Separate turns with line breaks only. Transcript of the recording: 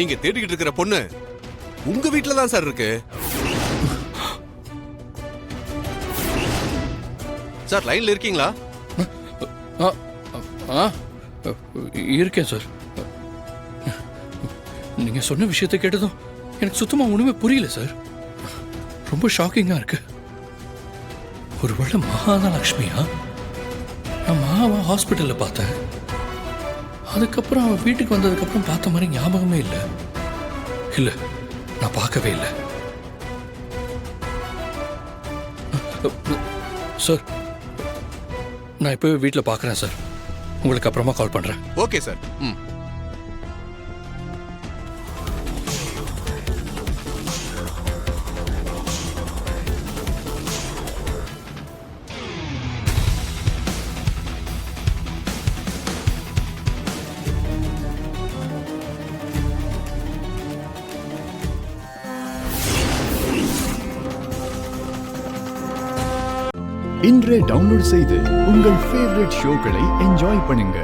நீங்க தேடிக்கிட்டு இருக்கிற பொண்ணு உங்க வீட்டுல தான் சார் இருக்கு. சார் லைன்ல இருக்கீங்களா?
இருக்கேன் சார். நீங்க சொன்ன விஷயத்தை கேட்டதும் எனக்கு சுத்தமா ஒண்ணுமே புரியல சார். ரொம்ப ஷாக்கிங்கா இருக்கு. ஒருவேளை மகாதான் லக்ஷ்மியா? நான் மகாவை ஹாஸ்பிட்டல்ல பார்த்தேன். அதுக்கப்புறம் அவன் வீட்டுக்கு வந்ததுக்கப்புறம் பார்த்த மாதிரி ஞாபகமே இல்லை. இல்லை, நான் பார்க்கவே இல்லை சார். நான் இப்போவே வீட்டில் பார்க்குறேன் சார். உங்களுக்கு அப்புறமா கால் பண்ணுறேன்.
Okay sir.
இன்றே டவுன்லோட் செய்து உங்கள் ஃபேவரட் ஷோக்களை என்ஜாய் பண்ணுங்க.